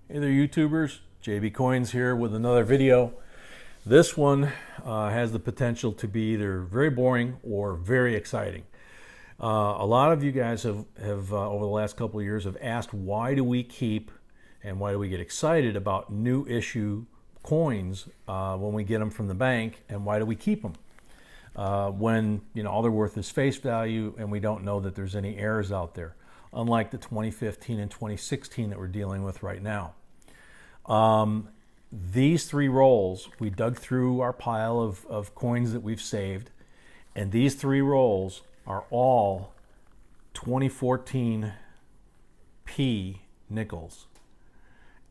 Hey there YouTubers, JB Coins here with another video. This one has the potential to be either very boring or very exciting. A lot of you guys have over the last couple of years have asked why do we keep and why do we get excited about new issue coins when we get them from the bank, and why do we keep them when all they're worth is face value and we don't know that there's any errors out there, unlike the 2015 and 2016 that we're dealing with right now. These three rolls, we dug through our pile of coins that we've saved, and these three rolls are all 2014 P nickels.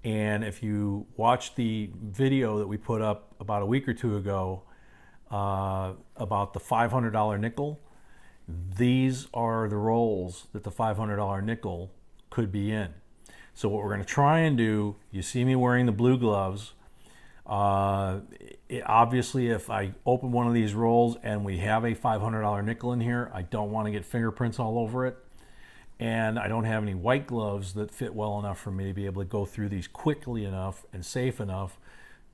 And if you watch the video that we put up about a week or two ago about the $500 nickel, these are the rolls that the $500 nickel could be in. So what we're going to try and do, you see me wearing the blue gloves. Obviously, if I open one of these rolls and we have a $500 nickel in here, I don't want to get fingerprints all over it. And I don't have any white gloves that fit well enough for me to be able to go through these quickly enough and safe enough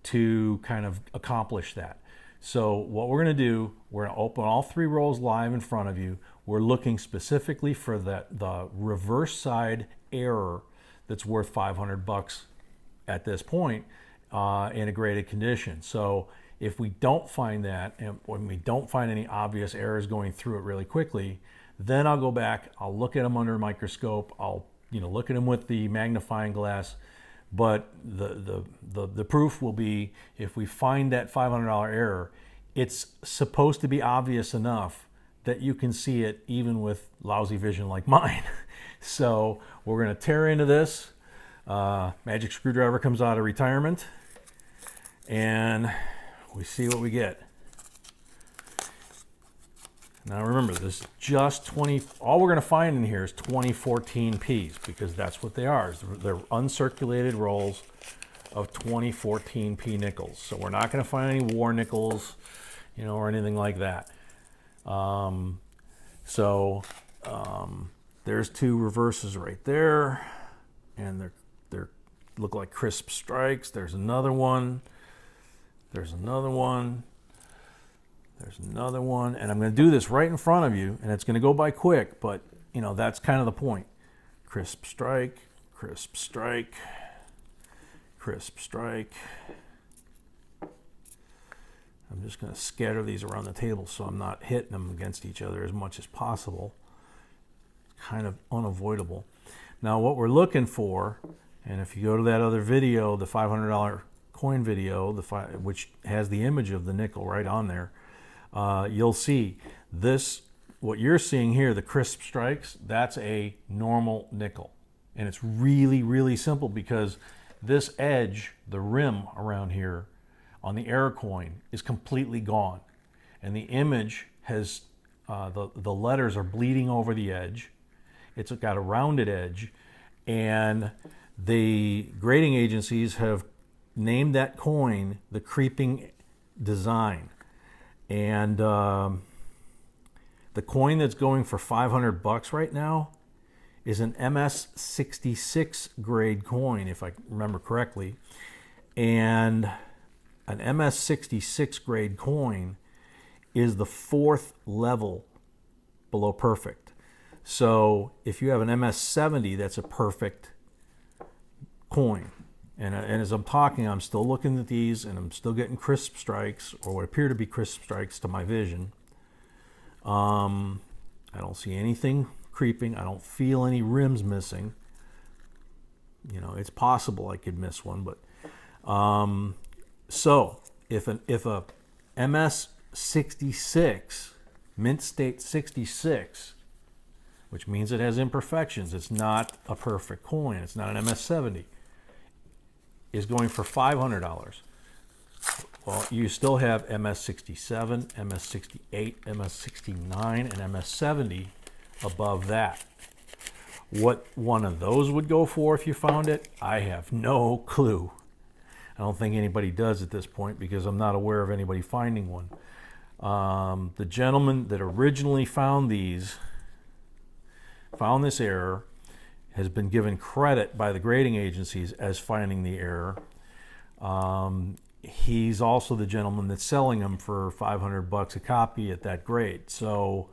to kind of accomplish that. So what we're going to do, we're going to open all three rolls live in front of you. We're looking specifically for the reverse side error that's worth 500 bucks at this point in a graded condition. So if we don't find that, and when we don't find any obvious errors going through it really quickly, then I'll go back, I'll look at them under a microscope, I'll look at them with the magnifying glass. But the proof will be, if we find that $500 error, it's supposed to be obvious enough that you can see it even with lousy vision like mine. So we're going to tear into this. Magic screwdriver comes out of retirement, and we see what we get. Now remember, this is just 20. All we're going to find in here is 2014 Ps, because that's what they are. They're uncirculated rolls of 2014 P nickels. So we're not going to find any war nickels, or anything like that. There's two reverses right there, and they're look like crisp strikes. There's another one. There's another one. There's another one, and I'm going to do this right in front of you, and it's going to go by quick, but that's kind of the point. Crisp strike, crisp strike, crisp strike. I'm just going to scatter these around the table so I'm not hitting them against each other as much as possible. It's kind of unavoidable. Now what we're looking for, and if you go to that other video, the $500 coin video, which has the image of the nickel right on there, you'll see this, what you're seeing here, the crisp strikes, that's a normal nickel. And it's really, really simple, because this edge, the rim around here on the error coin, is completely gone. And the image has, the letters are bleeding over the edge. It's got a rounded edge. And the grading agencies have named that coin the creeping design. And the coin that's going for 500 bucks right now is an MS66 grade coin, if I remember correctly. And an MS66 grade coin is the fourth level below perfect. So if you have an MS70, that's a perfect coin. And as I'm talking, I'm still looking at these, and I'm still getting crisp strikes, or what appear to be crisp strikes to my vision. I don't see anything creeping. I don't feel any rims missing. It's possible I could miss one, but so if a MS66, mint state 66, which means it has imperfections, it's not a perfect coin, it's not an MS70, is going for $500. Well, you still have MS67, MS68, MS69, and MS70 above that. What one of those would go for if you found it, I have no clue. I don't think anybody does at this point, because I'm not aware of anybody finding one. The gentleman that originally found this error has been given credit by the grading agencies as finding the error. He's also the gentleman that's selling them for $500 a copy at that grade. So,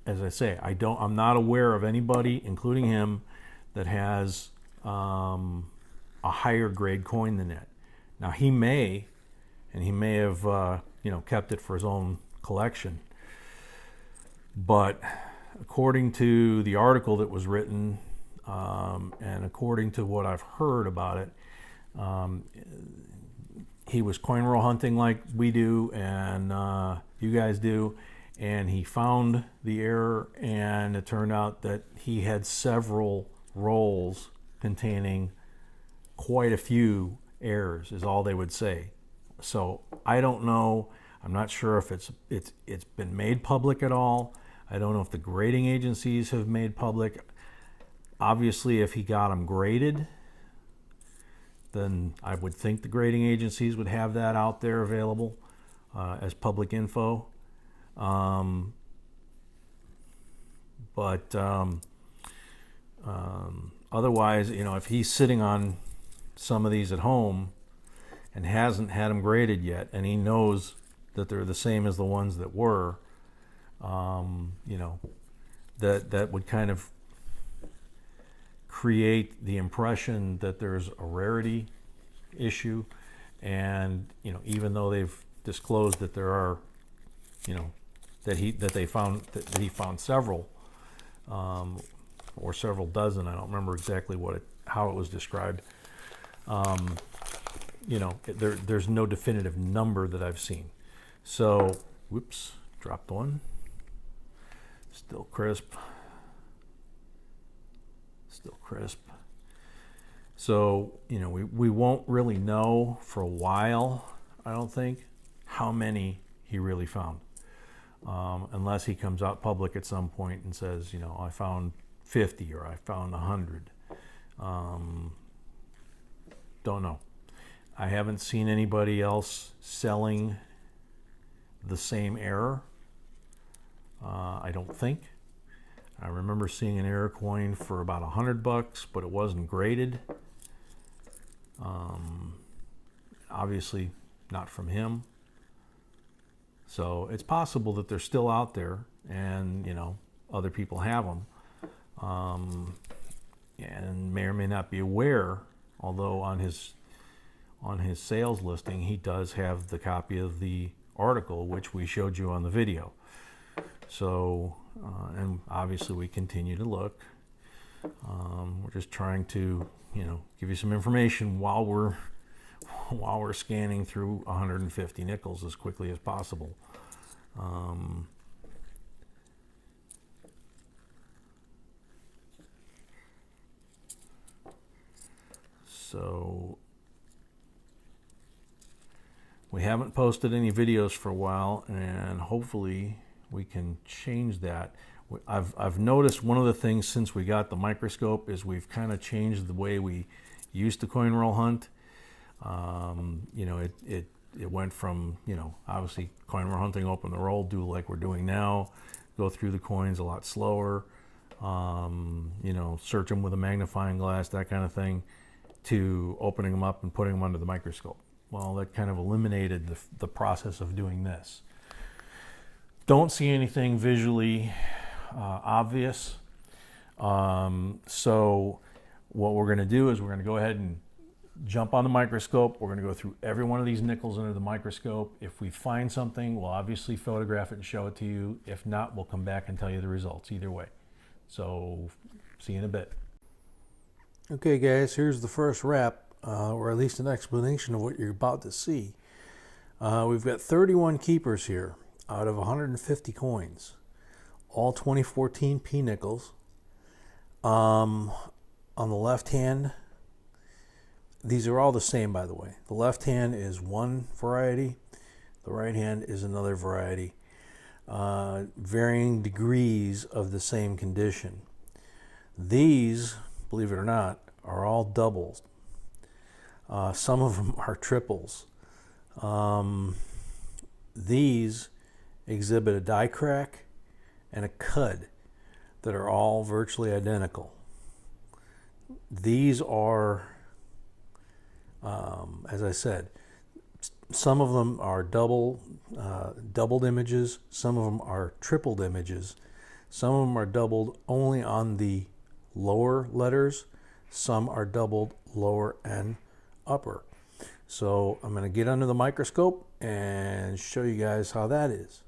as I say, I'm not aware of anybody, including him, that has a higher grade coin than that. Now he may have kept it for his own collection, but according to the article that was written, and according to what I've heard about it, he was coin roll hunting like we do and you guys do, and he found the error, and it turned out that he had several rolls containing quite a few errors, is all they would say. So I don't know. I'm not sure if it's been made public at all. I don't know if the grading agencies have made public. Obviously, if he got them graded, then I would think the grading agencies would have that out there available as public info. Otherwise, if he's sitting on some of these at home and hasn't had them graded yet, and he knows that they're the same as the ones that were, that would kind of create the impression that there's a rarity issue. And even though they've disclosed that there are, that he found several, or several dozen. I don't remember exactly how it was described. There's no definitive number that I've seen. So, whoops, dropped one. Still crisp. Still crisp. So, we won't really know for a while, I don't think, how many he really found. Unless he comes out public at some point and says, I found 50 or I found 100. Don't know. I haven't seen anybody else selling the same error. I don't think. I remember seeing an error coin for about $100, but it wasn't graded. Obviously not from him. So it's possible that they're still out there, and other people have them, and may or may not be aware. Although on his sales listing, he does have the copy of the article, which we showed you on the video. So, and obviously we continue to look. We're just trying to, give you some information while we're scanning through 150 nickels as quickly as possible. So we haven't posted any videos for a while, and hopefully we can change that. I've noticed one of the things since we got the microscope is we've kind of changed the way we used to coin roll hunt. It went from, obviously coin roll hunting, open the roll, do like we're doing now, go through the coins a lot slower, search them with a magnifying glass, that kind of thing, to opening them up and putting them under the microscope. Well, that kind of eliminated the process of doing this. Don't see anything visually obvious. So what we're going to do is we're going to go ahead and jump on the microscope. We're going to go through every one of these nickels under the microscope. If we find something, we'll obviously photograph it and show it to you. If not, we'll come back and tell you the results either way. So see you in a bit. Okay guys, here's the first wrap, or at least an explanation of what you're about to see. We've got 31 keepers here out of 150 coins, all 2014 P nickels. On the left hand, these are all the same, by the way. The left hand is one variety, the right hand is another variety, varying degrees of the same condition. These, believe it or not, are all doubles. Some of them are triples. These exhibit a die crack and a cud, that are all virtually identical. These are, as I said, some of them are doubled images, some of them are tripled images, some of them are doubled only on the lower letters, some are doubled lower and upper. So I'm going to get under the microscope and show you guys how that is.